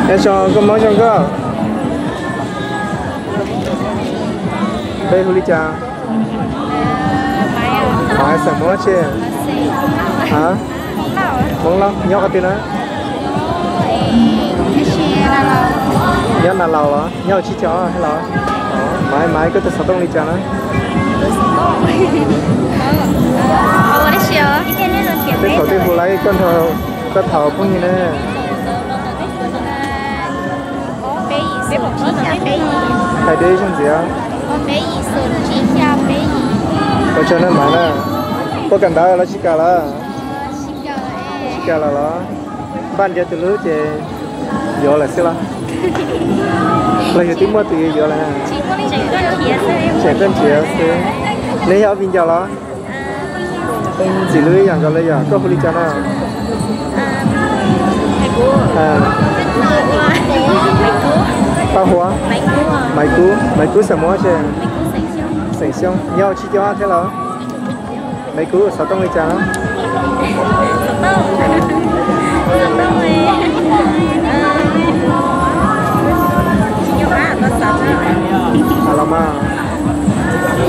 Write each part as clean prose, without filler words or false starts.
Em cho có món trong cơ. Đây huli cha. Mai sản món chứ. Hả? Món lo, nhóc cái tiền đó. Nhóc là lẩu hả? Nhóc chỉ cho hay lẩu? Mai mai cái tôi sao tông đi cha nó. Cái thầu tiêu lấy con thầu không như thế. Hai đứa trong gì á? Có cho nên mà nè, có cần đó là chỉ cả là ban giờ từ lứa chị vô là xí là hiểu tiếng mua từ vô là trẻ con chị xí lấy áo viên giờ đó chỉ lưới dạng cho lấy giờ có huli cho nó bao hoa mấy cú sắm mua chứ sành xong nhau chi cho thế là mấy cú sao tông đi chả Alamak.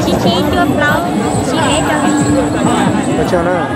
Cici chưa lâu, chị ghé cho. Macam mana?